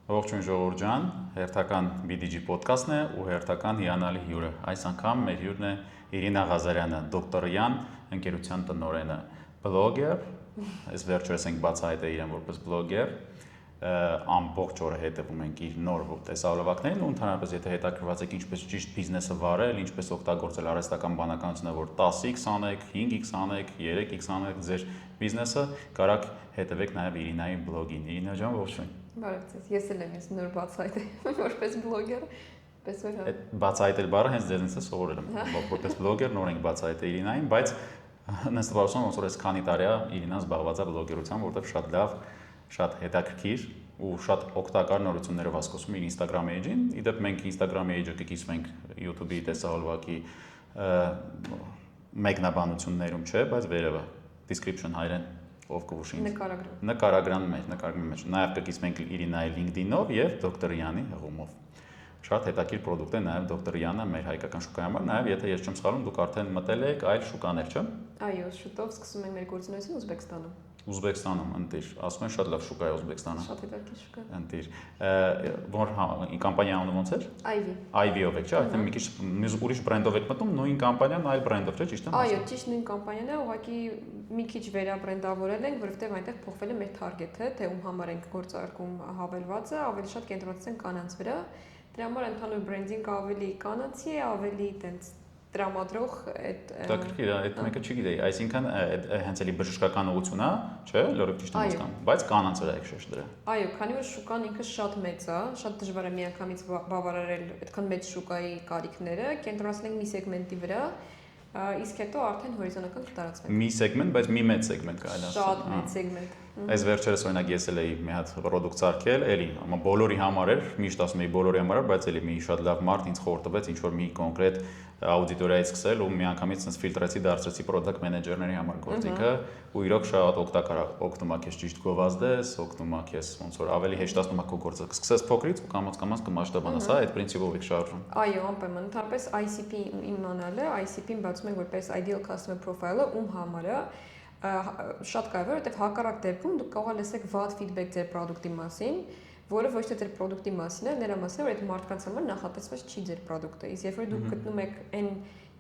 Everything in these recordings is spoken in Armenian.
Ողջույն ժողովուրդ ջան, հերթական BDG podcast-ն է ու հերթական հիանալի հյուրը։ Այս անգամ մեր հյուրն է Իրինա Ղազարյանը, դոկտորյան ընկերության տնօրենը, բլոգեր, այս վերջերս ենք բացահայտել իրեն որպես բլոգեր, ամբողջ օրը հետևում ենք իր նոր տեսահոլովակներին ու ընդհանրապես եթե հետաքրքրված եք ինչպես ճիշտ բիզնեսը վարել, ինչպես օգտագործել արհեստական բանականությունը, որ 10x անեք, 5x անեք, 3x անեք ձեր բիզնեսը, կարաք հետևեք նաև Իրինայի բլոգին։ Իրինա ջան, ողջույն։ Բարև ձեզ, ես էլ եմ նոր բացահայտել որպես բլոգեր, պես որ հա։ Այդ բացահայտել բառը հենց ձեզնից է սովորել եմ, որպես բլոգեր նոր ենք բացահայտել Իրինային, բայց հենց տվարություն ոնց որ այս քանի տարի է Իրինան զբաղված է բլոգերությամբ, որտեղ շատ լավ, շատ հետաքրքիր ու շատ օգտակար նորություններով ասկոսում իր Instagram page-ին։ Իդեպ մենք Instagram page-ը կկիսվենք YouTube-ի տեսահոլովակի մեկնաբանություններում չէ, բայց վերևը description հայրեն ով կուշի նկարագրան մեջ նաև կկիսվենք Իրինայի LinkedIn-ով եւ դոկտոր Յանի հղումով։ Շատ հետաքրքիր պրոդուկտ է նաև դոկտոր Յանը մեր հայկական շուկայի համար, նաև եթե ես չեմ սխալվում, դուք արդեն մտել եք այլ շուկաներ, չէ՞։ Այո, շուտով սկսում ենք մեր գործունեությունը Ուզբեկստանում։ Ուզբեկստանում, ընտիր, ասում են շատ լավ շուկա է Ուզբեկստանը։ Շատ հետաքրքիր շուկա։ Ընտիր, որ կամպանիա անունը ոնց էր։ Ivy։ Ivy-ով եք, չէ՞, արդեն մի քիչ ուրիշ բրենդով եք մտնում, նույն կամպանիան այլ բրենդով, չէ՞, ճիշտ եմ։ Այո, ճիշտ նույն կամպանիան է, ուղղակի մի քիչ վերաբրենդավորել ենք, որովհետև այնտեղ փոխվել է մեր թարգեթը, թե ում համար ենք գործարկում հավելվածը, ավելի շատ կենտրոնացել կանանց վրա։ Դրա համար ընդհանուր բրենդինգ ավելի կանացի է, ավելի տենց տրամադրող այդ Հետաքրքիր է, այդ մեկը չգիտեի, այսինքն հենց էլի բժշկական ուղղություն է, չէ՞, լրիվ ճիշտ եմ հասկանում, բայց կանանց վրա եք շեշտ դրել։ Այո, քանի որ շուկան ինքը շատ մեծ է, շատ դժվար է միանգամից բավարարել այդքան մեծ շուկայի կարիքները, կենտրոնացնել ենք մի սեգմենտի վրա, իսկ հետո արդեն հորիզոնական կտարածվենք։ Մի սեգմենտ, բայց մի մեծ սեգմենտ կարելի ասել։ Շատ մեծ սեգմենտ։ Այս վերջերս օրինակ ես էլ էի մի հատ պրոդուկտ սարքել, էլի, amma բոլորի համար էր, միշտ ասում էի բոլորի համար, բայց էլի մի շատ լավ մարդ ինձ խորհուրդ տվեց ինչ որ մի կոնկրետ աուդիտորիայից սկսել ու միանգամից sense ֆիլտրեցի դարձրեցի product manager-ների համար գործիքը ու իրոք շատ օգտակար է, օգնում է քեզ ճիշտ գովազդես, օգնում է քեզ ոնց որ ավելի հեշտացնում է քո գործը։ Սկսես փոքրից ու կամաց կմասշտաբանաս, հա, այդ պրինցիպով եք շարժում։ Այո, անպայման, ընդհանրապես ICP իմանալը, ICP-ին բացում ենք որպես ideal customer profile-ը, ում համար է շատ կարևոր է, որտեղ հակառակ դեպքում դուք կարող եք լսեք վատ feedback ձեր product-ի մասին, որը ոչ թե ձեր product-ի մասին է, նրա մասին է, որ այդ մարդկանց համար նախատեսված չի ձեր product-ը։ Իսկ երբ որ դուք գտնում եք այն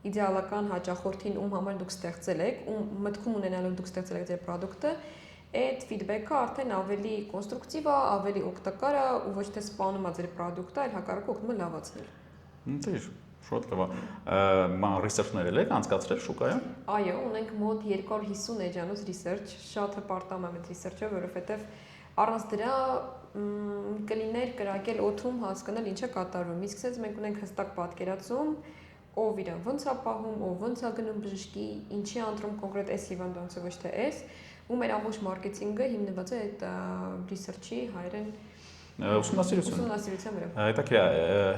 իդեալական հաճախորդին, ում համար դուք ստեղծել եք, ում մտքում ունենալով դուք ստեղծել եք ձեր product-ը, այդ feedback-ը արդեն ավելի կոնստրուկտիվ է, ավելի օգտակար է ու ոչ թե սպանում է ձեր product-ը, այլ հակառակը օգնում է լավացնել։ Ընտիր, շատ լավ է։ Research-ներ եք անցկացրել շուկայում։ Այո, ունենք մոտ 250 էջանոց research, շատ հպարտամ եմ այդ research-ը, որովհետև առանց դրա կլիներ կրակել օդում հասկանալ ինչ է կատարվում։ Իսկ ասես մենք ունենք հստակ պատկերացում, ով իրան ոնց է պահում, ով ոնց է գնում բժշկի, ինչի ընտրում կոնկրետ այս հիվանդանոցը ոչ թե այս, ու մեր ամբողջ մարքեթինգը հիմնված է այդ research-ի հայերեն ուսումնասիրության վրա։ Հետաքրքիր է,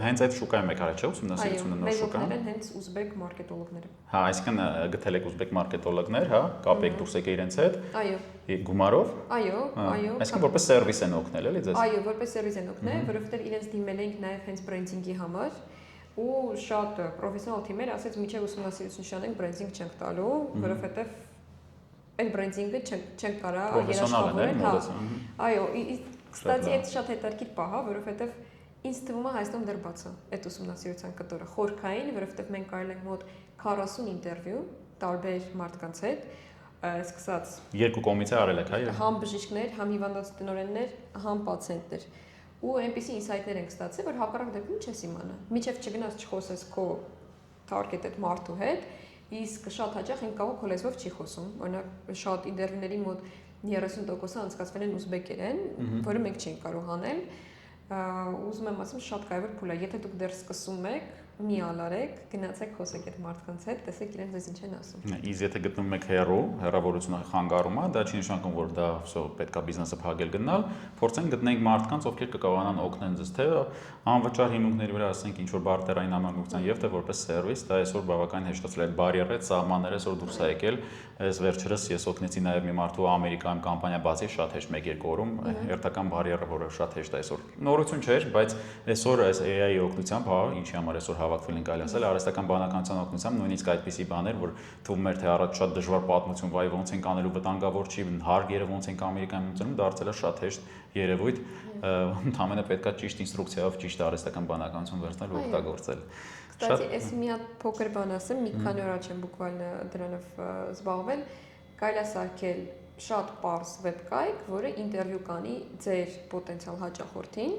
հենց այդ շուկայում եք արել, չէ՞, ուսումնասիրությունը նոր շուկա։ Այո, մեր հենց ուզբեկ մարքետոլոգները։ Հա, այսինքն գտել եք ուզբեկ մարքետոլոգներ, հա, կապ եք դուրս եկել իրենց հետ։ Այո։ Գումարով։ Այո, այո։ Այսինքն որպես սերվիս են օգնել, էլի ձեզ։ Այո, որպես սերվիս են օգնել, որովհետև իրենց դիմել ենք նաև հենց բրենդինգի համար ու շատ պրոֆեսիոնալ թիմեր ասեց միջև ուսումնասիրություն շանենք բրենդինգ չենք տալու, որովհետև այդ բրենդինգը չենք կարող երաշխավորել, հա։ Այո, կստացի այդ շատ հետաքրքիր պահ է, որովհետև ինձ թվում է Հայաստանում դեռ բաց է այդ ուսումնասիրության կտորը խորքային, որովհետև մենք կարել ենք մոտ 40 ինտերվյու տարբեր մարդկանց հետ, սկսած երկու կողմից է արել եք, հա։ Համ բժիշկներ, համ հիվանդանոց տնօրեններ, համ պացիենտներ։ Ու այնպիսի ինսայթներ ենք ստացել, որ հակառակ դեպքում չես իմանա։ Միջև չգնաս չխոսես քո target-ed մարդու հետ, իսկ շատ հաճախ են կարող քո լեզվով չի խոսում։ Օրինակ շատ ինտերվյուների մոտ 30%-ը անցկացվել են ուզբեկերեն, որը մենք չենք կարող անել։ Ուզում եմ ասեմ շատ կարևոր փուլ է, եթե դուք դեռ սկսում եք, մի ալարեք, գնացեք խոսեք այդ մարդկանց հետ, տեսեք իրենք ձեզ ինչ են ասում։ Իսկ եթե գտնում եք հեռավորությունը խանգարում է, դա չի նշանակում, որ դա պետք է բիզնեսը փակել գնալ, փորձենք գտնենք մարդկանց, ովքեր կկարողանան օգնեն ձեզ, թե անվճար հիմունքների վրա ասենք ինչ որ բարտերային համագործակցության եւ թե որպես սերվիս, դա այսօր բավական հեշտացել է բարիերը, սահմանները այսօր դուրս է եկել։ Այս վերջերս ես օգնեցի նաեւ մի մարդու Ամերիկայում կամպանիա բացի շատ հեշտ 1-2 օրում, հերթական բարիերը, որը շատ հեշտ է այսօր։ Նորություն չէր, բայց այսօր այս AI-ի օգնությամբ, հա, ինչի համար այսօր հավաքվել են կարելի ասել արհեստական բանականության օգնությամբ նույնիսկ այդպիսի բաներ, որ թվում էր թե առաջ շատ դժվար պատմություն, վայ ոնց են կանելու վտանգավոր չի, հարգերը ոնց են Ամերիկայում ունենում, դարձել է շատ հեշտ երևույթ, ընդհանրապես պետքա ճիշտ ինստրուկցիայով ճիշտ արհեստական բանականություն վերցնել ու օգտագործել։ Կստացի, ես մի հատ փոքր բան ասեմ, մի քանի օր առաջ եմ բուկվալը դրանով զբաղվել, կարելի է սարքել շատ պարզ վեբկայք, որը ինտերվյու կանի ձեր պոտենցիալ հաճախորդին,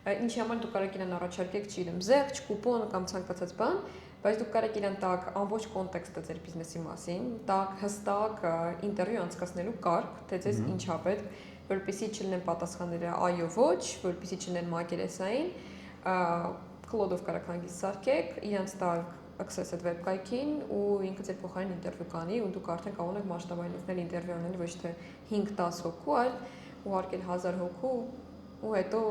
ինչի համար դուք կարող եք իրան առաջարկեք, չգիտեմ, զեղչ, կուպոն կամ ցանկացած բան, բայց դուք կարող եք իրան տակ ամբողջ կոնտեքստը ձեր բիզնեսի մասին, տակ հստակ ինտերվյու անցկացնելու կարգ, թե ձեզ ինչ ա պետք, որպեսզի չլինեն պատասխանները այո ոչ, որպեսզի չլինեն մակերեսային, Claude-ով կարող հանգիստ սարքեք, իրանց տակ access այդ վեբկայքին ու ինքը ձեր փոխարեն ինտերվյու կանի ու դուք արդեն կարող եք մասշտաբայնացնել ինտերվյու անել ոչ թե 5-10 հոգու, այլ ուղարկել 1000 հոգու ու հետո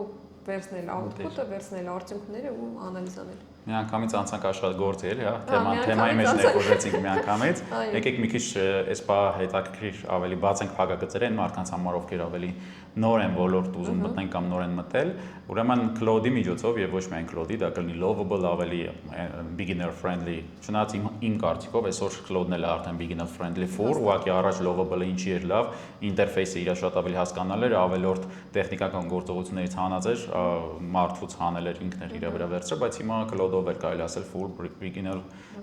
վերցնել output-ը, վերցնել արդյունքները ու անալիզ անել։ Միանգամից անցանք աշխատգործի էլի, հա, թեմայի մեջ ներխուժեցինք միանգամից։ Եկեք մի քիչ այս բա հետաքրքիր ավելի բացենք փակագծերը այն մարդկանց համար, ովքեր ավելի նոր են ոլորտ ուզում մտնեն կամ նոր են մտել, ուրեմն Claude-ի միջոցով եւ ոչ միայն Claude-ի, դա կլինի lovable, ավելի beginner friendly։ Չնայած իմ կարծիքով այսօր Claude-ն էլ արդեն beginner friendly for, ուղղակի առաջ lovable-ը ինչի էր լավ, ինտերֆեյսը իր շատ ավելի հասկանալ էր, ավելորդ տեխնիկական գործողություններից հանած էր, մարդուց հանել էր ինքն էր իր վրա վերցրել, բայց հիմա Claude-ով էր կարելի ասել full beginner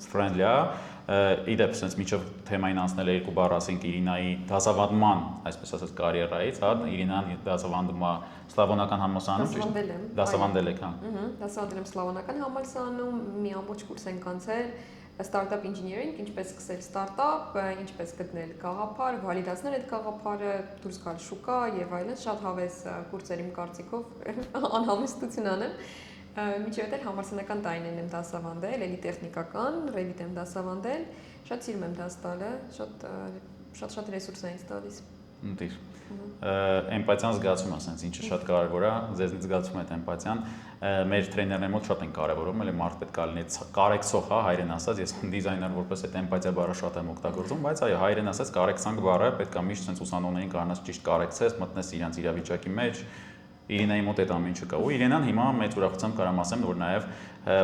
friendly է։ Իդեպ sense միջով թեմային անցնել է 2 բառ ասենք Իրինայի դասավանդման, այսպես ասած կարիերայից, հա, Իրինան դասավանդում է Սլավոնական համալսարանում, ճիշտ։ Դասավանդել եք, հա։ Դասավանդել եմ Սլավոնական համալսարանում, մի ամբողջ կուրս ենք անցել startup engineering, ինչպես սկսել startup, ինչպես գտնել գաղափար, վալիդացնել այդ գաղափարը, դուրս գալ շուկա եւ այլն, շատ հավես կուրսեր իմ կարծիքով անհավեստություն անեմ։ Միջև էլ համալսարանական տարիներն եմ դասավանդել, էլի տեխնիկական, Revit եմ դասավանդել, շատ սիրում եմ դաս տալը, շատ ռեսուրս է ինձ տալիս։ Ուտիր։ Էմպաթիան զգացում է, ասենց ինչը շատ կարևոր է, ձեզնից զգացում է այդ էմպաթիան։ Մեր տրեյներների մոտ շատ են կարևորում, էլի մարդ պետք է լինի կարեկցող, հա, հայերեն ասած, ես դիզայներ որպես այդ էմպաթիա բառը շատ եմ օգտագործում, բայց այո, հայերեն ասած կարեկցանք բառը պետք է միշտ sense ուսանողներին կարողանաս ճիշտ կարեկցես, մտնես իրանց իրավիճակի մեջ։ Իրինայի մոտ այդ ամեն ինչը կա ու Իրինան հիմա մեծ ուրախությամբ կարամ ասեմ որ նաև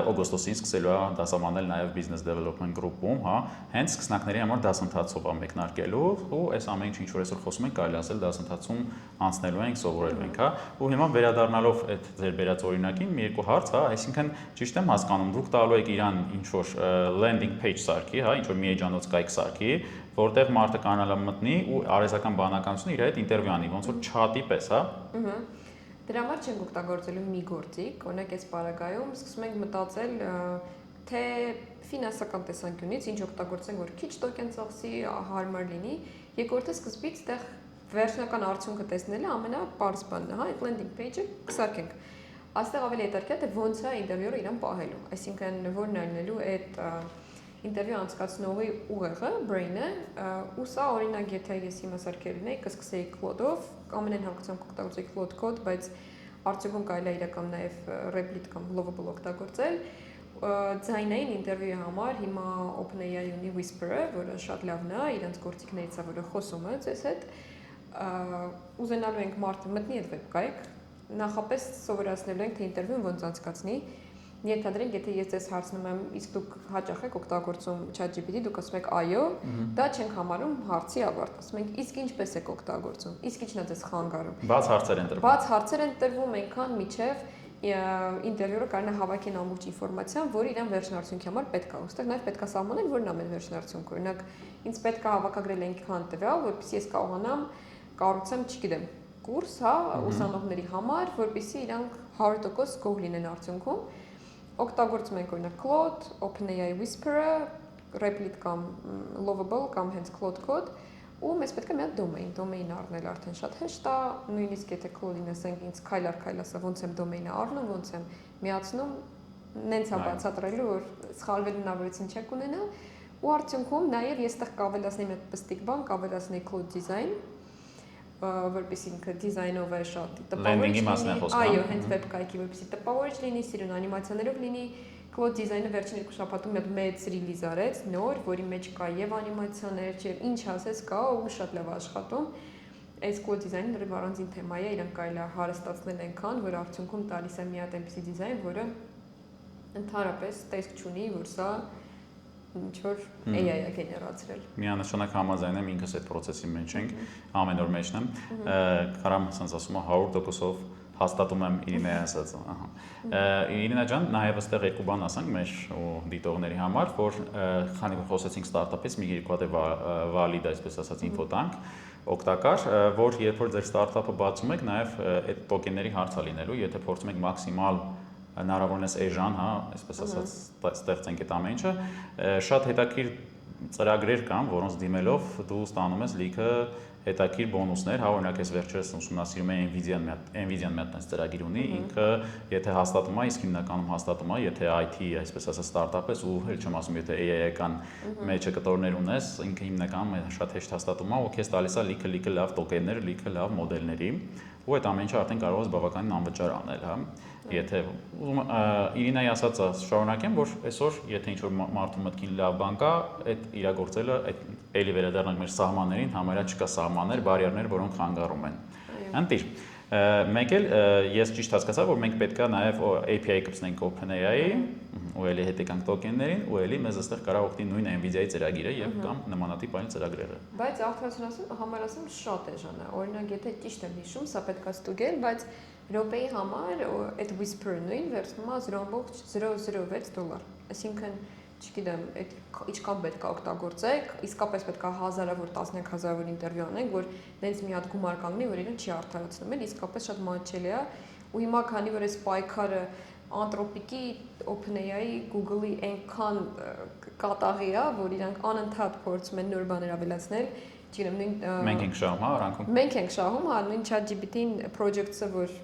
օգոստոսին սկսելու է դասավանդել նաև business development group-ում, հա, հենց սկսնակների համար դասընթացով է մեկնարկելու ու այս ամեն ինչը ինչ որ այսօր խոսում ենք կարելի ասել դասընթացում անցնելու ենք, սովորելու ենք, հա, ու հիմա վերադառնալով այդ ձեր բերած օրինակին մի երկու հարց, հա, այսինքն ճիշտ եմ հասկանում, դուք տալու եք իրան ինչ որ landing page սարքի, հա, ինչ որ մի էջանոց կայք սարքի, որտեղ մարդը կարողանա մտնի ու արհեստական բանականությունը իր հետ ինտերվյու անի, ոնց որ chat-ի պես, հա։ Դրա համար չենք օգտագործելու մի գործիք, օրինակ այս պարագայում սկսում ենք մտածել, թե ֆինանսական տեսանկյունից ինչ օգտագործենք, որ քիչ տոկեն ծախսի, հարմար լինի, երկրորդը սկզբից այդտեղ վերջնական արդյունքը տեսնելը ամենապարզ բանն է, հա, այդ landing page-ը կսարքենք։ Այստեղ ավելի հետաքրքիր է թե ոնց է ինտերվյուրը իրան պահելու, այսինքն որն է լինելու այդ ինտերվյու անցկացնողի ուղեղը, brain-ը, ու սա օրինակ եթե ես հիմա սարքել ունեի, կսկսեի Claude-ով, ամենայն հանգուցանք օգտագործեի Claude Code, բայց արդյունքում կարելի է իրական նաև Replit կամ Lovable օգտագործել։ Ձայնային ինտերվյուի համար հիմա OpenAI ունի Whisper-ը, որը շատ լավն է, իրենց գործիքներից է, որը խոսում է ձեզ հետ։ Ուզենալու ենք մարդը մտնի այդ վեբկայք, նախապես սովորացնելու ենք թե ինտերվյուն ոնց անցկացնի։ Ենթադրենք, եթե ես ձեզ հարցնում եմ, իսկ դուք հաճախ եք օգտագործում ChatGPT, դուք ասում եք այո, դա չենք համարում հարցի ավարտ, ասում ենք իսկ ինչպես եք օգտագործում, իսկ ինչն է ձեզ խանգարում։ Բաց հարցեր են տրվում։ Բաց հարցեր են տրվում, այնքան միջև ինտերվյուրը կարող է հավաքեն ամբողջ ինֆորմացիան, որը իրան վերջնարդյունքի համար պետք է։ Ուստեղ նաև պետք է սահմանել, որն ամեն վերջնարդյունք։ Օրինակ, ինձ պետք է հավաքագրել այնքան տվյալ, որպեսզի ես կարողանամ կառուցեմ, չգիտեմ, կուրս, հա, ուսանողների համար, որպեսզի իրանք 100% գոհ լինեն արդյունքում։ Օգտագործում ենք օրինակ Claude, OpenAI Whisper-ը, Replit կամ Lovable կամ հենց Claude Code, ու մեզ պետք է մի հատ domain առնել արդեն շատ հեշտ է, նույնիսկ եթե Claude-ին ասենք ինձ քայլ ասա ոնց եմ domain-ը առնում, ոնց եմ միացնում, նենց է բացատրելու, որ սխալվելու հնարավորություն չեք ունենա, ու արդյունքում նաև ես այդտեղ կավելացնեի մի պստիկ բան, կավելացնեի Claude design, որպեսզի ինքը դիզայնով է շատ տպավորիչ լինի, այո, հենց վեբկայքի, որպեսզի տպավորիչ լինի, սիրուն անիմացիաներով լինի, Claude design-ը վերջին 2 շաբաթում մեծ ռիլիզ արեց, նոր, որի մեջ կա եւ անիմացիաներ, եւ ինչ ասես կա ու շատ լավ աշխատում։ Այս Claude design-ը դեռ առանձին թեմա է, իրան կարելի է հարստացնել այնքան, որ արդյունքում տալիս է մի հատ այնպիսի դիզայն, որը Ընդհանրապես տեսք չունի, որ սա ինչ-որ AI-ը գեներացրել։ Միանշանակ համաձայն եմ, ինքս այդ process-ի մեջ ենք, ամեն օր մեջն եմ, կարամ ասած ասում եմ 100%-ով հաստատում եմ Իրինայի ասածը, Իրինա ջան, նաև այստեղ երկու բան ասանք մեր դիտողների համար, որ քանի որ խոսեցինք ստարտափից, մի երկու հատ վալիդ, այսպես ասած, ինֆո տանք, օգտակար, որ երբ որ ձեր ստարտափը բացում եք, նաև այդ տոկենների հարց է լինելու, եթե փորձում եք մաքսիմալ հնարավորինս էժան, հա, այսպես ասած, ստեղծենք այդ ամեն ինչը, շատ հետաքրքիր ծրագրեր կան, որոնց դիմելով դու ստանում ես լիքը հետաքրքիր բոնուսներ, հա, օրինակ ես վերջերս ուսումնասիրում եմ Nvidia-ն մի հատ ծրագիր ունի, ինքը եթե հաստատում է, իսկ հիմնականում հաստատում է, եթե IT, այսպես ասած, ստարտափ ես ու հենց չեմ ասում, եթե AI-ական մեջը կտորներ ունես, ինքը հիմնականում շատ հեշտ հաստատում է, ու քեզ տալիս է լիքը լավ տոկեններ, լիքը լավ մոդելների, ու այդ ամեն ինչը արդեն կարող ես բավականին անվճար անել, հա։ Եթե Իրինայի ասածը շարունակեմ, որ այսօր եթե ինչ-որ մարդու մտքին լավ բան կա, այդ իրագործելը, այդ էլի վերադառնանք մեր սահմաններին, համարյա չկա սահմաններ, բարիերներ, որոնք խանգարում են։ Ընտիր, մեկ էլ ես ճիշտ հասկացա, որ մենք պետք է նաև API կպցնենք OpenAI-ի, ու էլի հետ եկանք տոկեններին, ու էլի մեզ այստեղ կարող օգնի նույն Nvidia-ի ծրագիրը եւ կամ նմանատիպ այլ ծրագրերը։ Բայց արդյունքում համարասեմ շատ էժան է։ Օրինակ, եթե ճիշտ եմ հիշում, սա պետք է ստուգել, բայց րոպեի համար այդ Whisper նույն վերցնում է $0.006, այսինքն չգիտեմ, այդ ինչքան պետք է օգտագործեք, իսկապես պետք է հազարավոր, տասնյակ հազարավոր ինտերվյու անենք, որ դենց մի հատ գումար կանգնի, որ իրեն չի արդարացնում, էլ իսկապես շատ մատչելի է։ Ու հիմա քանի որ այս պայքարը Anthropic-ի, OpenAI-ի, Google-ի այնքան կատաղի է, որ իրանք անընդհատ փորձում են նոր բաներ ավելացնել, չգիտեմ, նույն մենք ենք շահում, հա, արանքում։ Մենք ենք շահում, հա, նույն ChatGPT-ին project-ը, որ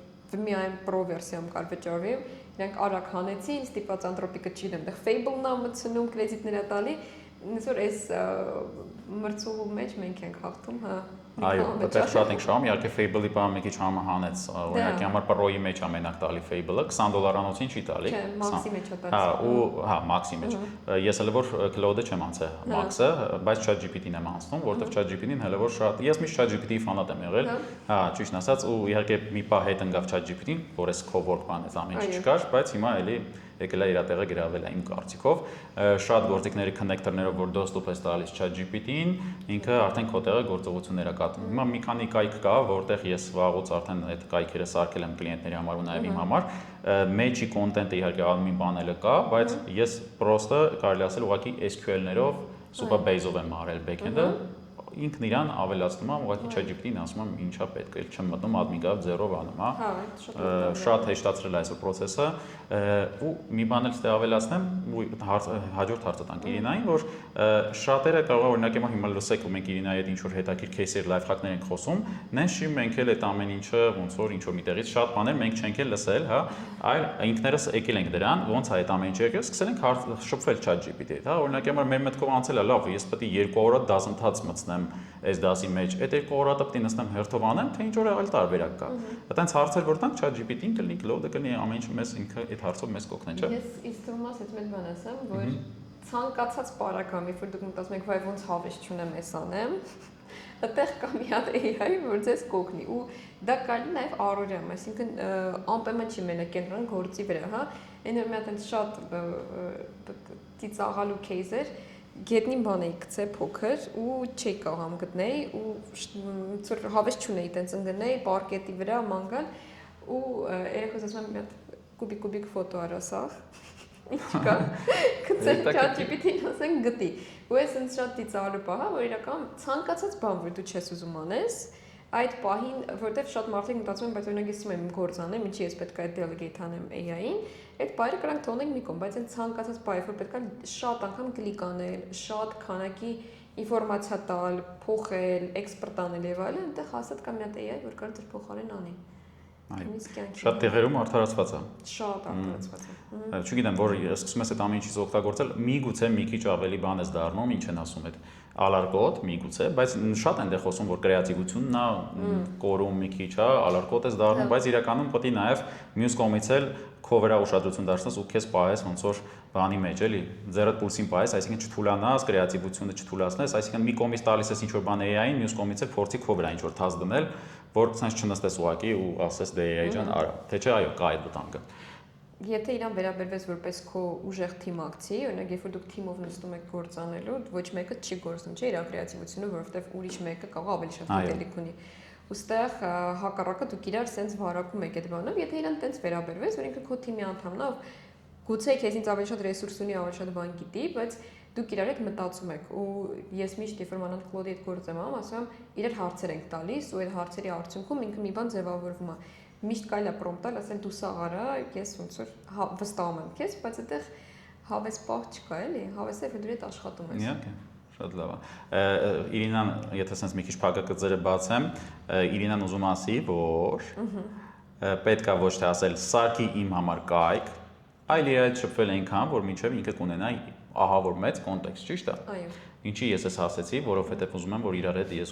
միայն pro վերսիայում կար վճարվի, իրանք արագ հանեցին, ստիպված Anthropic-ը չգիտեմ, դեռ Fable-ն է մտցնում, կրեդիտներ է տալի, ինձ որ այս մրցուղու մեջ մենք ենք հաղթում, հա։ Այո, այդտեղ շատ ենք շահում, իհարկե Fable-ի բանը մի քիչ համահանեց, օրինակի համար Pro-ի մեջ ամենակ տալի Fable-ը $20-անոցին չի տալի։ Չէ, Max-ի մեջ է տալիս։ Հա, ու հա, Max-ի մեջ։ Ես հələ որ Cloud-ը չեմ անցել, Max-ը, բայց ChatGPT-ն եմ անցնում, որովհետև ChatGPT-ն հələ որ շատ, ես միշտ ChatGPT-ի ֆանատ եմ եղել։ Հա, ճիշտ ասած, ու իհարկե մի պահ հետ ընկավ ChatGPT-ն, որ այս cowork բանը ամեն ինչ չկար, բայց հիմա էլի եկել է իր տեղը գրավել է իմ կարծիքով, շատ գործիքների connector-ներով որ դոստուպ ես տալիս ChatGPT-ին, ինքը արդեն քո տեղը գործողություններ է կատարում։ Հիմա մի քանի կայք կա, որտեղ ես վաղուց արդեն այդ կայքերը սարքել եմ կլիենտների համար ու նաև իմ համար, մեջի կոնտենտը իհարկե admin բաները կա, բայց ես պրոստը կարելի ասել ուղղակի SQL-ներով, Supabase-ով եմ արել backend-ը, ինքն իրան ավելացնում եմ, ուղղակի ChatGPT-ին ասում եմ ինչա պետք է, չեմ մտնում admin-գավ 0-ով անում, հա։ Շատ հեշտացրել է այս process-ը, ու մի բան էլ ստե ավելացնեմ, ու հաջորդ հարցը տանք Իրինային, որ շատերը կարող է օրինակ հիմա լսեք ու մենք Իրինայի հետ ինչ որ հետաքրքիր кейսեր, լայֆհաքներ ենք խոսում, նենշի մենք էլ այդ ամեն ինչը ոնց որ ինչ որ միտեղից շատ բաներ մենք չենք էլ լսել, հա, այլ ինքներս եկել ենք դրան, ոնց է այդ ամեն ինչը եկել, սկսել ենք շփվել ChatGPT-հետ, հա, օրինակ հիմա մեր մտքով անցել է լավ, ես պետք է 2 օր դասընթաց մտցնեմ այս դասի մեջ, այդ 2 օրը պետք է նստեմ հերթով անեմ, թե ինչ որ այլ տարբերակ կա։ Այդտենց հարցեր որ տանք ChatGPT-ին կլինի, Cloud-ը կլինի, ամեն ինչ մեզ ինքը այդ հարցով մեզ կօգնեն, չէ՞։ Ես իստումաս այդ մեծ բան ասեմ, որ ցանկացած պարագայում, երբ որ դուք մտածում եք, վայ ոնց հավես չունեմ էս անեմ, այդտեղ կա մի հատ AI, որ ձեզ կօգնի ու դա կարելի նաև առօրյամ, այսինքն անպայման չի մենակ կենտրոն գործի վրա, հա։ Այն որ մի հատ շատ ծիծաղալու кейս էր, գետնին բան էի գցե փոքր ու չի կարողամ գտնել ու ծուր հավես չունեի տենց ընկնեի պարկետի վրա մանգալ ու երեքոս ասում եմ մի հատ կուբիկ ֆոտո արա սաղ ինչ կա գցե ChatGPT-ին ասեն գտի ու ես ինձ շատ ծիծաղալու պահ որ իրական ցանկացած բան որ դու չես ուզում անես այդ պահին որտեվ շատ մարդիկ մտածում են բայց օրինակ ես իմ գործ անեմ ինչի ես պետք է delegate անեմ AI-ին այդ բայրը կրանք թողնենք մի կողմ բայց այն ցանկացած բայ որ պետք է շատ անգամ կլիկ անել շատ քանակի ինֆորմացիա տալ փոխել էքսպորտ անել եւ այլն այնտեղ հաստատ կա մի հատ AI որ կարող դեռ փոխարեն անի շատ տեղերում արդարացված է շատ արդարացված է չգիտեմ որ սկսում ես այդ ամեն ինչից օգտագործել միգուցե մի քիչ ավելի բան ես դառնում ինչ են ասում այդ ալարկոտ միգուցե բայց շատ են դե խոսում որ կրեատիվությունն է կորում մի քիչ հա ալարկոտ ես դառնում բայց իրականում պետք է նաև մյուս կողմից էլ քո վրա ուշադրություն դարձնես ու քեզ պահես ոնց որ բանի մեջ էլի ձեռդ պուլսին պահես այսինքն չթուլանաս կրեատիվությունը չթուլացնես այսինքն մի կողմից տալիս ես ինչ որ բան AI-ին մյուս կողմից էլ փորձի քո վրա ինչ որ թաց դնել որ ցած չնստես ուղակի ու ասես դե AI ջան արա թե չէ այո կա այդ վտանգը Եթե իրան վերաբերվես որպես քո ուժեղ թիմակցի, օրինակ երբ որ դուք թիմով նստում եք գործ անելու, ոչ մեկը չի գործում, չէ, իր կրեատիվությունը, որովհետև ուրիշ մեկը կարող ավելի շատ գիտելիք ունի։ Ոստեղ հակառակը դուք իրար սենց վարակում եք այդ բանը, եթե իրան տենց վերաբերվես, որ ինքը քո թիմի անդամն է, գուցե քեզից ավելի շատ ռեսուրս ունի, ավելի շատ բան գիտի, բայց դուք իրար հետ մտածում եք ու ես միշտ երբ որ մանանդ Կլոդի հետ գործ եմ անում, ասում եմ իրար հարցեր ենք տալիս ու այդ հարցերի արդյունքում ինքը մի բան ձևավորվում է։ Միշտ կարելի է պրոմպտալ, ասել դու սա արա, ես ոնց որ վստահում եմ քեզ, բայց այդտեղ հավես պահ չկա, էլի, հավեսը դու հետ աշխատում ես։ Իհարկե, շատ լավ է։ Իրինան, եթե sense մի քիչ փակագծերը բացեմ, Իրինան ուզում ասի, որ պետքա ոչ թե ասել սարքի իմ համար կայք, այլ իր այդ շփվել այնքան, որ մինչև ինքը կունենա ահա որ մեծ կոնտեքստ, ճիշտ է։ Այո։ Ինչի ես էս ասեցի, որովհետև ուզում եմ, որ իրար հետ ես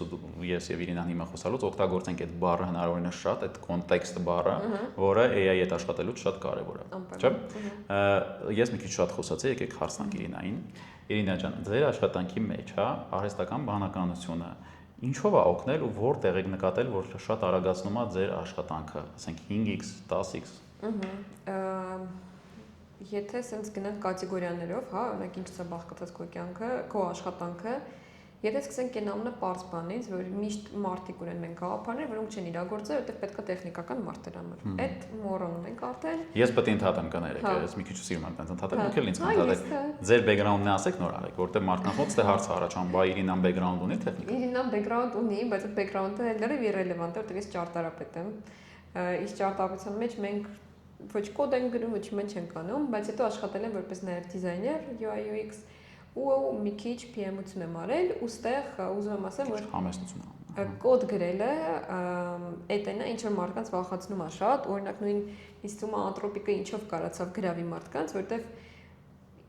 եւ Իրինան հիմա խոսալուց օգտագործենք այդ բառը հնարավորինս շատ, այդ կոնտեքստ բառը, որը AI-ի հետ աշխատելուց շատ կարեւոր է, չէ՞։ Ես մի քիչ շատ խոսացի, եկեք հարցնանք Իրինային։ Իրինա ջան, ձեր աշխատանքի մեջ, հա, արհեստական բանականությունը ինչով է օգնել ու որտեղ եք նկատել, որ շատ արագացնում է ձեր աշխատանքը, ասենք 5x, 10x։ Եթե sense գնանք կատեգորիաներով, հա, օրինակ ինչից է բաղկացած քո կյանքը, քո աշխատանքը, եթե սկսենք այն ամենապարզ բանից, որ միշտ մարդիկ ունեն մենք գաղափարներ, որոնք չեն իրագործել, որտեղ պետքա տեխնիկական մարդեր համար։ Այդ մորոնում ենք արդեն։ Ես պետք է ընդհատեմ կներեք, ես մի քիչ սիրում եմ ընդհատել, դուք էլ ինձ ընդհատեք։ Ձեր բեքգրաունդն է ասեք նոր արեք, որտեղ մարդկանց թե հարց առաջանում, բա Իրինան բեքգրաունդ ունի տեխնիկա։ Իրինան բեքգրաունդ ունի, բայց այդ բեքգրաունդը լրիվ իրելևանտ է, որտեղ ես ճարտարապետ եմ։ Իսկ ճարտարապետության մեջ մենք ոչ կոդ ենք գրում, ոչ մենք չենք անում, բայց հետո աշխատել եմ որպես նաև դիզայներ UI UX ու մի քիչ PM-ություն եմ արել, ու ստեղ ուզում եմ ասեմ, որ համեստություն կոդ գրելը այդ այնա ինչ որ մարդկանց վախեցնում է շատ, օրինակ նույն ինձ թվում է անտրոպիկը ինչով կարացավ գրավի մարդկանց, որտեվ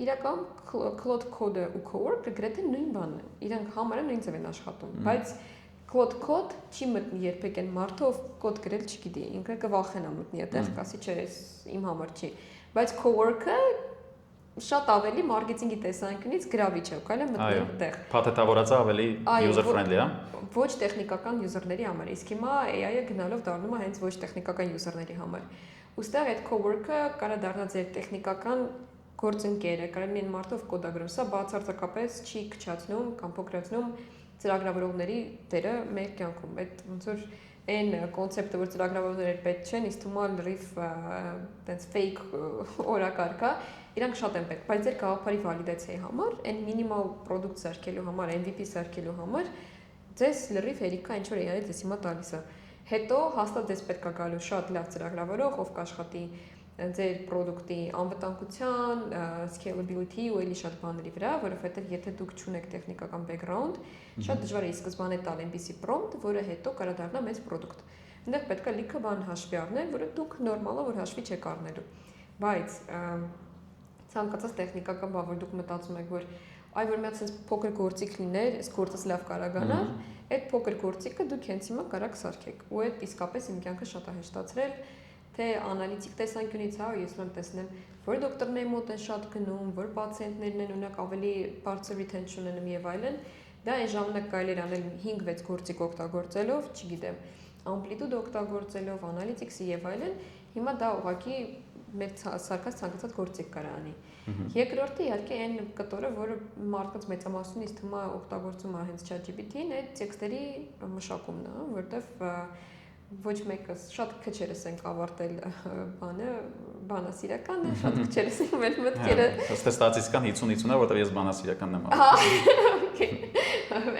իրական Claude Code-ը ու Cowork-ը գրեթե նույն բանն է։ Իրանք համարը նույն ձև են աշխատում, բայց Claude Code չի մտնի երբեք այն մարդը, ով կոդ գրել չգիտի, ինքը կվախենա մտնի այդտեղ, կասի չէ, ես իմ համար չի, բայց Cowork-ը շատ ավելի մարքեթինգի տեսանկյունից գրավիչ է, կարելի է մտնել այդտեղ։ Փաթեթավորածը ավելի user friendly է։ Ոչ տեխնիկական յուզերների համար, իսկ հիմա AI-ը գնալով դառնում է հենց ոչ տեխնիկական յուզերների համար։ Ոստեղ այդ Cowork-ը կարա դառնա ձեր տեխնիկական գործընկերը, կարելի է մարդով կոդագրում, սա բացարձակապես չի քչացնում կամ փոքրացնում ծրագրավորողների դերը մեր կյանքում։ Այդ ոնց որ այն կոնցեպտը, որ ծրագրավորողները պետք չեն, իսկ թվում է լրիվ այտենց fake օրակարգ է, իրանք շատ են պետք, բայց ձեր գաղափարի վալիդացիայի համար, այն մինիմալ պրոդուկտ սարքելու համար, MVP սարքելու համար ձեզ լրիվ հերիքա ինչ որ AI-ը ձեզ հիմա տալիս է։ Հետո հաստատ ձեզ պետք է գալու շատ լավ ծրագրավորող, ով կաշխատի ձեր պրոդուկտի անվտանգության, scalability ու էլի շատ բաների վրա, որովհետև եթե դուք չունեք տեխնիկական background, շատ դժվար է ի սկզբանե տալ այնպիսի prompt, որը հետո կարա դառնա մեծ պրոդուկտ։ Այնտեղ պետք է լիքը բան հաշվի առնել, որը դուք նորմալ է որ հաշվի չեք առնելու։ Բայց ցանկացած տեխնիկական բան, որ դուք մտածում եք, որ այ որ մի հատ sense փոքր գործիք լիներ, այս գործս լավ կարա գանար, այդ փոքր գործիքը դուք հենց հիմա կարաք սարքեք։ Ու այդ իսկապես իմ կյանքը շատ է հեշտացրել, թե անալիտիկ տեսանկյունից, հա, ես ում տեսնեմ, որ դոկտորների մոտ են շատ գնում, որ պացիենտներն են ունակ ավելի բարձր retention ունեն եւ այլն, դա այն ժամանակ կարելի էր անել 5-6 գործիք օգտագործելով, չգիտեմ, ամպլիտուդ օգտագործելով, անալիտիկսի եւ այլն, հիմա դա ուղղակի մեր սարքած ցանկացած գործիք կարա անի։ Երկրորդը իհարկե այն կտորը, որը մարդկանց մեծամասնությունից թվում է օգտագործում է հենց ChatGPT-ն, այդ տեքստերի մշակումն է, որտեվ ոչ մեկը շատ քչերս ենք ավարտել բանասիրականը, շատ քչերս ենք մեր մտքերը։ Ըստ ստատիստիկան 50-50 է, որտեղ ես բանասիրականն եմ արել։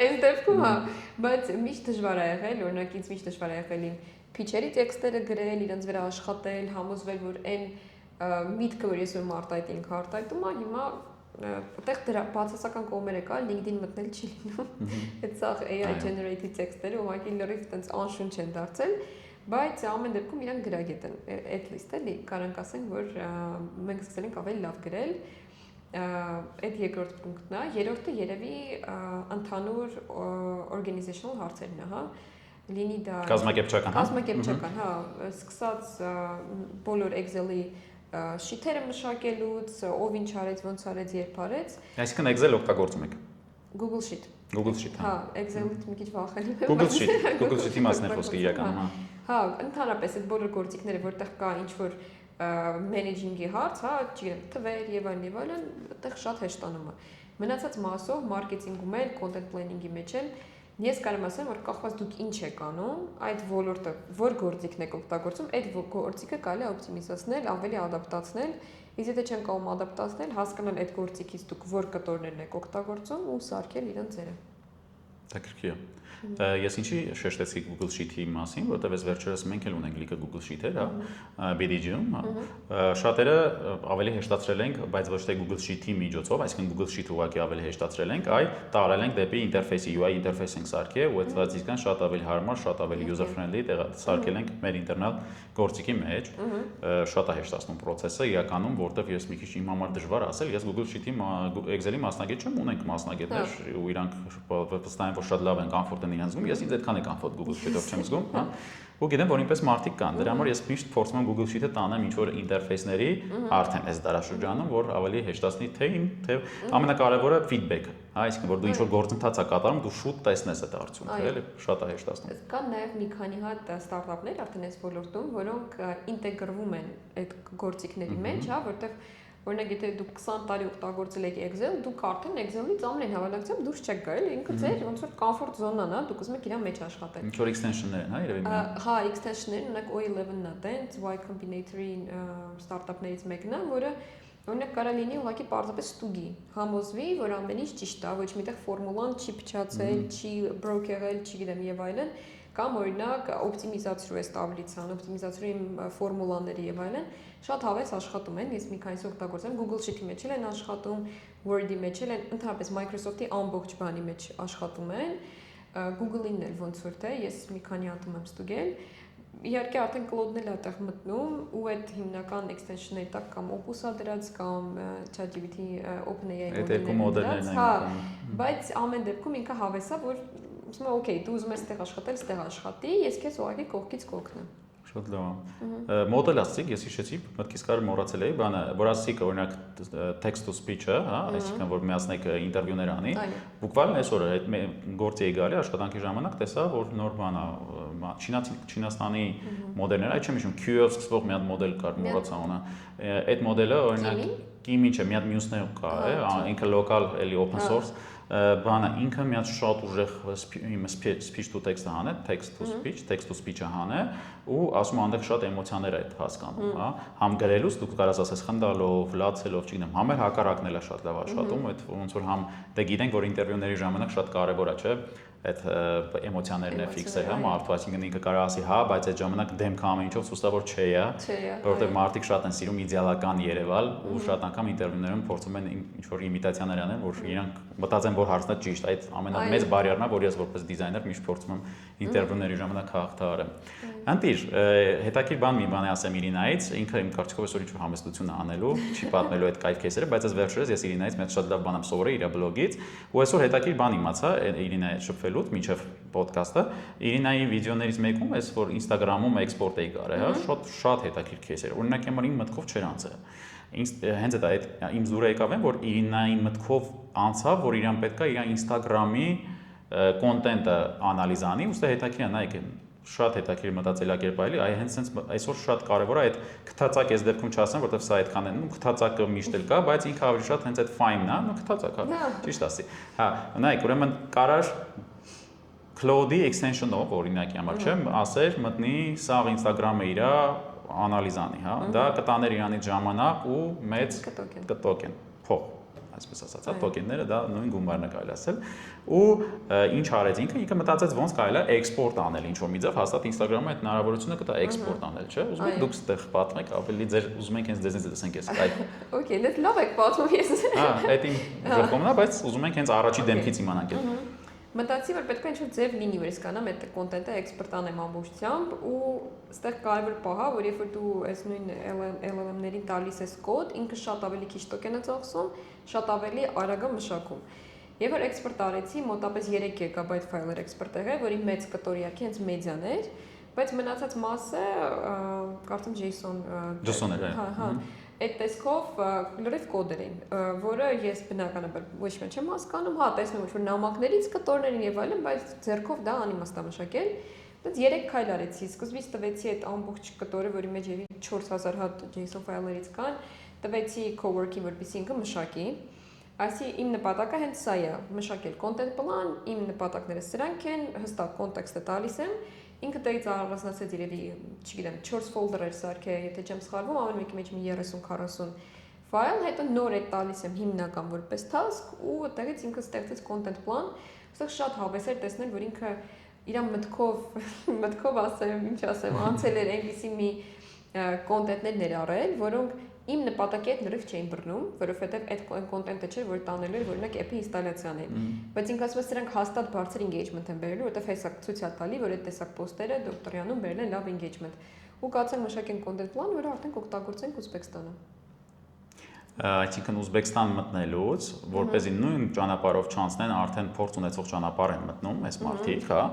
Այս դեպքում հա, բայց միշտ դժվար է եղել, օրինակ ինձ միշտ դժվար է եղել իմ փիչերի տեքստերը գրել, իրենց վրա աշխատել, համոզվել, որ այն միտքը, որ ես ում արտահայտինք արտահայտում եմ, հիմա այդտեղ դրա բացասական կողմերը կա, LinkedIn մտնել չի լինում։ Այդ սաղ AI generated տեքստերը ուղղակի լրիվ այտենց անշունչ են դարձել, բայց ամեն դեպքում իրանք գրագետ են, at least էլի, կարանք ասենք, որ մենք սկսել ենք ավելի լավ գրել, այդ երկրորդ պունկտն է, երրորդը երևի ընդհանուր organizational հարցերն է, հա, լինի դա կազմակերպչական, հա, սկսած բոլոր Excel-ի շիթերը մշակելուց, ով ինչ արեց, ոնց արեց, երբ արեց։ Այսինքն Excel օգտագործում եք։ Google Sheet։ Google Sheet, հա, Excel-ից մի քիչ վախենում եմ։ Google Sheet-ի մասն է խոսքը իրականում, հա։ Հա, ընդհանրապես այդ բոլոր գործիքները, որտեղ կա ինչ որ managing-ի հարց, հա, չգիտեմ, թվեր եւ այլն, այդտեղ շատ հեշտանում է։ Մնացած մասով մարքեթինգում էլ, content planning-ի մեջ էլ ես կարող եմ ասեմ, որ կախված դուք ինչ եք անում, այդ ոլորտը, որ գործիքն եք օգտագործում, այդ գործիքը կարելի է օպտիմիզացնել, ավելի ադապտացնել, իսկ եթե չեն կարող ադապտացնել, հասկանալ այդ գործիքից դուք որ կտորներն եք օգտագործում ու սարքել իրեն ձերը։ Տակրկիա։ Ես ինչի շեշտեցի Google Sheet-ի մասին, որտեղ ես վերջերս մենք էլ ունենք լիքը Google Sheet-եր, հա, BDG-ում, հա։ Շատերը ավելի հեշտացրել ենք, բայց ոչ թե Google Sheet-ի միջոցով, այսինքն Google Sheet-ը ուղղակի ավելի հեշտացրել ենք, այ տարել ենք դեպի ինտերֆեյսի UI ինտերֆեյս ենք սարքել, ու այդ այսինքն շատ ավելի հարմար, շատ ավելի user friendly սարքել ենք մեր ինտերնալ գործիքի մեջ, շատ է հեշտացնում process-ը իրականում, որտեղ ես մի քիչ իմ համար դժվար ասել, ես Google Sheet-ի Excel-ի մասնագետ չեմ, ունենք մասնագետներ, ու իրանք վստահ են, որ շատ լավ են comfort են իրենց զգում, ես ինձ այդքան է comfort Google Sheet-ով չեմ զգում, հա։ Ու գիտեմ, որ ինպես մարդիկ կան։ Դրա համար ես միշտ փորձում եմ Google Sheet-ը տանեմ ինչ որ ինտերֆեյսների արդեն այս դարաշրջանում, որ ավելի հեշտացնի թե ամենակարևորը feedback-ը, հա, այսինքն որ դու ինչ որ գործընթաց ես կատարում, դու շուտ տեսնես այդ արդյունքը, էլի շատ է հեշտացնում։ Կան նաև մի քանի հատ ստարտափներ արդեն այս ոլորտում, որոնք ինտեգրվում են այդ գործիքների մեջ, հա, որտեղ օրինակ եթե դուք 20 տարի օգտագործել եք Excel, դուք արդեն Excel-ից ամեն հավանականությամբ դուրս չեք գալ, ինքը ձեր ոնց որ comfort zone-ն է, դուք ուզում եք իր մեջ աշխատել։ Ինչ որ extension-ներ են, հա, երևի։ Հա, extension-ներ, օրինակ O11-ն է, տենց Y Combinator-ի ստարտափներից մեկն է, որը օրինակ կարա լինի ուղղակի պարզապես ստուգի, համոզվի, որ ամեն ինչ ճիշտ է, ոչ միտեղ ֆորմուլան չի փչացել, չի broke եղել, չգիտեմ եւ այլն, կամ օրինակ օպտիմիզացրու է տաբլիցան, օպտիմիզացրու ֆորմուլաների եւ այլն, շատ հավես աշխատում են, ես մի քանիսը օգտագործեմ, Google Sheet-ի մեջ են աշխատում, Word-ի մեջ են, ընդհանրապես Microsoft-ի ամբողջ բանի մեջ աշխատում են, Google-ին էլ ոնց որ թե, ես մի քանի ատում եմ ստուգել, իհարկե արդեն Cloud-ն էլ այդտեղ մտնում ու այդ հիմնական extension-ների տակ կամ Opus-ա դրած կամ ChatGPT OpenAI մոդելներն են, հա, բայց ամեն դեպքում ինքը հավես է, որ ասում եմ, օքեյ, դու ուզում ես ստեղ աշխատել, ստեղ աշխատի, ես քեզ ուղղակի կողքից կօգնեմ։ Շատ լավ։ Մոդել ասցիք, ես հիշեցի, մտքից կար մոռացել էի, բանը, որ ասցիք օրինակ text to speech-ը, հա, այսինքն որ միացնեք ինտերվյուներ անի, բուկվալն այսօր այդ գործի էի գալի աշխատանքի ժամանակ տեսա, որ նոր բան է, Չինաստանի մոդելներ, այդ չեմ հիշում, Q-ով սկսվող մի հատ մոդել կար, մոռացա ունա։ Այդ մոդելը օրինակ Kimi չէ, մի հատ մյուսներ կա, ինքը local էլի open source բանը ինքը մի հատ շատ ուժեղ speech to text-ը հանե, text to speech-ը հանե ու ասում անդեղ շատ էմոցիաներ է այդ հասկանում, հա, համ գրելուց դուք կարաս ասես խնդալով, լացելով, չգիտեմ, համ էլ հակառակն էլ է շատ լավ աշխատում, այդ ոնց որ համ դե գիտենք որ ինտերվյուների ժամանակ շատ կարևոր է, չէ՞, այդ էմոցիաներն է ֆիքսել, հա, մարդու, այսինքն ինքը կարող ասի, հա, բայց այդ ժամանակ դեմքը ամեն ինչով ցույց տա որ չէ, որովհետև մարդիկ շատ են սիրում իդեալական երևալ ու շատ անգամ ինտերվյուներում փորձում են ինչ որ իմիտացիաներ անեն, որ իրանք մտածեն որ հարցն է ճիշտ, այդ ամենամեծ բարիերն է, որ ես որպես դիզայներ միշտ փորձում եմ ինտերվյուների ժամանակ հաղթահարեմ։ Անտիր, հետաքրքիր բան մի բան ասեմ Իրինայից, ինքը իմ կարծիքով այսօր ինչ-որ համեստություն է անելու, չի պատմելու այդ կայֆ քեյսերը, բայց այս վերջերս ես Իրինայից մի հատ շատ լավ բան եմ սովորել իր բլոգից, ու այսօր հետաքրքիր բան իմացա Իրինայի շփվելուց մինչև podcast-ը, Իրինայի վիդեոներից մեկում էս որ Instagram-ում էքսպորտ էի կարել, հա, շատ հետաքրքիր քեյսեր։ Օրինակ եմար իմ մտքով չէր անցել։ Հենց այդ իմ զուրը եկավ են, որ Իրինայի մտքով անցավ, որ իրան պետքա իր Instagram-ի կոնտենտը անալիզ անի, ուստի հետաքրքիր է, նայեք շատ հետաքրքիր մտածելակերպ այլի, այ հենց այսօր շատ կարևոր է այդ քթածակ այս դեպքում չասեմ, որովհետև սա այդքան են, քթածակը միշտ էլ կա, բայց ինքը ավելի շատ հենց այդ fine-ն է, քթածակ, հա, ճիշտ ասի։ Հա, նայեք, ուրեմն կարար Cloud-ի extension-ով օրինակի համար, չէ՞, ասեր մտնի սաղ Instagram-ը իրա անալիզ անի, հա, դա կտաներ իրանից ժամանակ ու մեծ կտոկեն, փող, այսպես ասած, հա, տոկենները դա նույն գումարն է կարելի ասել, ու ինչ արեց ինքը մտածեց ոնց կարելի է էքսպորտ անել ինչ որ մի ձև, հաստատ Instagram-ը այդ հնարավորությունը կտա էքսպորտ անել, չէ՞, ուզում եք դուք ստեղ պատմեք, ավելի ձեր ուզում եք հենց դեզնից լսենք ես կայֆ։ Okay, դե լավ եք պատմում ես։ Հա, այդ իմ ժողովն է, բայց ուզում ենք հենց առաջի դեմքից իմանանք այդ։ Մտածի որ պետք է ինչ-որ ձև լինի, որ ես կանամ այդ կոնտենտը էքսպորտ անեմ ամբողջությամբ ու այստեղ կարևոր պահ է, որ երբ որ դու այս նույն LLM-ներին տալիս ես կոդ, ինքը շատ ավելի քիչ տոկեն է ծախսում, շատ ավելի արագ է մշակում։ Եվ որ էքսպորտ արեցի, մոտապես 3 GB ֆայլեր էքսպորտ եղել, որի մեծ կտորիակի հենց մեդիան էր, բայց մնացած մասը կարծեմ JSON էր։ Հա, այդ տեսքով լրիվ կոդեր էին, որը ես բնականաբար ոչ մի չեմ հասկանում, հա, տեսնում եմ որ նամակներից կտորներ են եւ այլն, բայց ձեռքով դա անիմաստ է մշակել, Դից 3 քայլ արեցի, սկզբից տվեցի այդ ամբողջ կտորը, որի մեջ եւի 4000 հատ JSON ֆայլերից կան, տվեցի coworking, որպեսզի ինքը մշակի։ Այսի իմ նպատակը հենց սա է, մշակել content plan, իմ նպատակները սրանք են, հստակ կոնտեքստը տալիս եմ, ինքը դից առանձնացած երևի, չգիտեմ, 4 ֆոլդերեր սարքե, եթե չեմ սխալվում, ամեն մեկի մեջ մի 30-40 ֆայլ, հետո նոր է տալիս եմ հիմնական որպես task ու այդտեղից ինքը ստեղծեց content plan, այստեղ շատ հավես էր տեսնել, որ ինքը իր մտքով ասեմ, ինչ ասեմ, անցել էր այնպիսի մի կոնտենտներ ներառել, որոնք իմ նպատակի հետ լրիվ չէին բռնում, որովհետև այդ կոնտենտը չէր, որ տանելու էր օրինակ app-ի ինստալացիան է։ Բայց ինքը ասում է, սրանք հաստատ բարձր engagement են բերելու, որովհետև հեսա ցույց է տալի, որ այդ տեսակ պոստերը դոկտորյանում բերել են լավ engagement։ Ու կացանք մշակենք content plan, որը արդեն կօգտագործենք Ուզբեկստանում։ Այսինքն Ուզբեկստան մտնելուց, որպեսզի նույն ճանապարհով չանցնեն, արդեն փորձ ունեցող ճանապարհ են մտնում, այս մարդիկ, հա։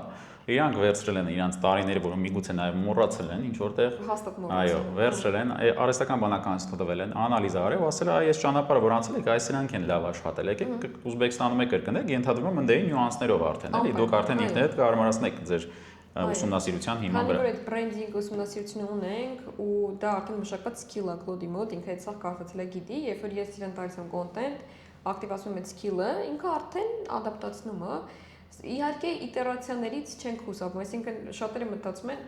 Իրանք վերցրել են իրանց տարիները, որոնք միգուցե նաև մոռացել են, ինչ որտեղ հաստատ մոռացել։ Այո, վերցրել են, արհեստական բանականություն տվել են, անալիզ արել, ու ասել, այս ճանապարհը որ անցել եք, այս սրանք են լավ աշխատել, եկեք Ուզբեկստանում եք կրկնեք, ենթադրում եմ ընդերի նյուանսներով արդեն, էլի, դուք արդեն ինքներդ կարողանացնեք ձեր ուսումնասիրության հիման վրա։ Քանի որ այդ branding ուսումնասիրությունը ունենք ու դա արդեն մշակված skill-ը Claude-ի մոտ, ինքը այդ սա կարծացել է գիտի, երբ որ ես իրեն տալիս եմ content, ակտիվացնում եմ այդ skill-ը, ինքը արդեն ադապտացնում է։ Իհարկե իտերացիաներից չենք խուսափում, այսինքն շատերը մտածում են,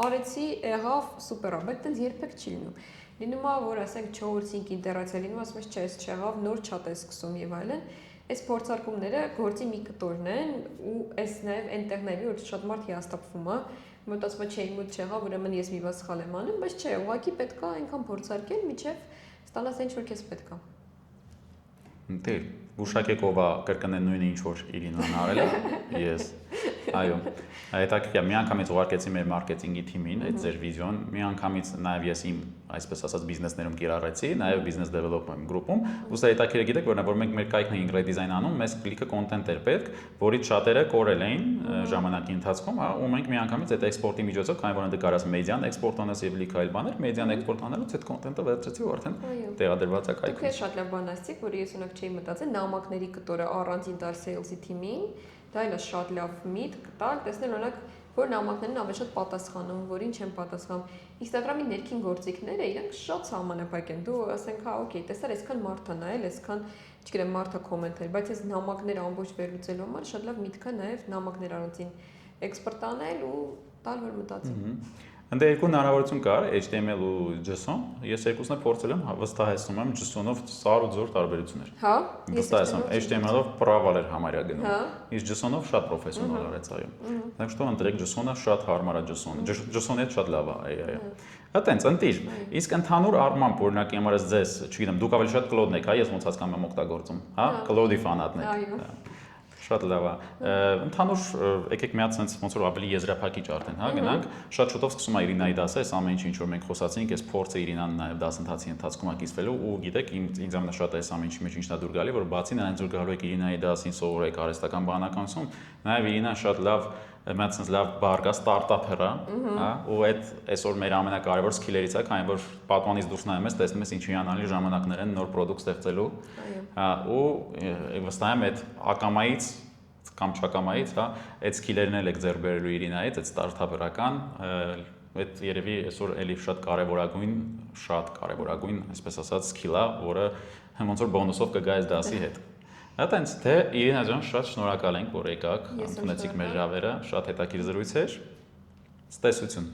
արեցի, եղավ, սուպեր է, բայց այդպես երբեք չի լինում։ Լինում է, որ ասենք 4-5 իտերացիա լինում, ասում ես, չէ, չեղավ, նոր chat է սկսում եւ այլն։ Այս փորձարկումները գործի մի կտորն են ու այս նաև այնտեղների որ շատ մարդ հիասթափվում է, մտածում է, չէ, իմ մոտ չեղավ, ուրեմն ես մի բան սխալ եմ անում, բայց չէ, ուղղակի պետք է այնքան փորձարկել, միջև ստանաս ինչ որ քեզ պետք է։ Դե, գուշակեք ով է կրկնել նույնը ինչ որ Իրինան արել է, ես, այո, հետաքրքիր, մի անգամից ուղարկեցի մեր մարքեթինգի թիմին այդ ձեր վիզիոն, մի անգամից նաև ես իմ, այսպես ասած, բիզնեսներում կիրառեցի, նաև բիզնես դեվելոպմենտ գրուպում, ուստի հետաքրքիր գիտեք, որ մենք մեր կայքն էինք ռեդիզայն անում, մեզ կլիկը կոնտենտ էր պետք, որից շատերը կորել էին ժամանակի ընթացքում, հա, ու մենք մի անգամից այդ էքսպորտի միջոցով, քանի որ դու կարաս մեդիան էքսպորտ անես եւ լիք այլ բաներ, մեդիան էքսպորտ անելուց այդ կոնտենտը վերցրեցի ու արդեն տեղադրված է կայքում։ Դուք շատ լավ բան ասացիք, որ ես ունակ չէի մտածել նամակների կտորը առանձին տալ sales-ի թիմին, դա էլ է շատ լավ միտք տալ, տեսնել օրինակ որ նամակներն ավելի շատ պատասխանում, որին չեն պատասխանում։ Instagram-ի ներքին գործիքները իրանք շատ սահմանափակ են։ Դու ասենք, հա, օքեյ, տեսար, այսքան մարդ է նայել, այսքան, չգիտեմ, մարդ է կոմենտել, բայց այս նամակները ամբողջ վերլուծելու համար շատ լավ միտք է նաև նամակներ առանձին էքսպորտ անել ու տալ որ մտածի։ Ընդ երկու հնարավորություն կար HTML ու JSON, ես երկուսն էլ փորձել եմ, վստահեցնում եմ JSON-ով սար ու ձոր տարբերություններ։ Հա, վստահեցնում HTML-ով պրավալ էր համարյա գնում։ Իսկ JSON-ով շատ պրոֆեսիոնալ արեց, այո։ Так что ընտրեք JSON-ը, շատ հարմար է JSON-ը։ JSON-ը շատ լավ է, այո։ Այտենց ընտիր։ Իսկ ընդհանուր առմամբ օրինակի համար ես, չգիտեմ, դուք ավելի շատ Claude-ն եք, հա, ես ոնց հասկանում եմ օգտագործում, հա, Claude-ի ֆանատն եք։ Շատ լավ է։ Ընդհանուր եկեք մի հատ sense ոնց որ ավելի եզրափակիչ արդեն, հա, գնանք։ Շատ շուտով սկսում է Իրինայի դասը, այս ամեն ինչ որ մենք խոսացինք, այս փորձը Իրինան նաև դասընթացի ընթացքում է կիսվելու ու գիտեք, ինձ ամենաշատը այս ամեն ինչի մեջ ինչն է դուր գալի, որ բացի նրանից որ գալու եք Իրինայի դասին սովորեք արհեստական բանականություն, նաև Իրինան շատ լավ Մած sense լավ բարգա ստարտափեր է, հա, ու այդ այսօր մեր ամենակարևոր սկիլերից է, քանի որ պատմանից դուրս նայում ես, տեսնում ես ինչ հիանալի ժամանակներ են նոր product ստեղծելու, հա, ու վստահ եմ այդ ակամայից կամ չակամայից, հա, այդ սկիլերն էլ եք ձեռք բերելու Իրինայից, այդ ստարտափերական, այդ երևի այսօր էլի շատ կարևորագույն, այսպես ասած, սկիլ է, որը ոնց որ բոնուսով կգա այս դասի հետ։ Այտենց թե Իրինա ջան, շատ շնորհակալ ենք, որ եկաք, ընդունեցիք մեր ժավերը, շատ հետաքրքիր զրույց էր։ Ցտեսություն։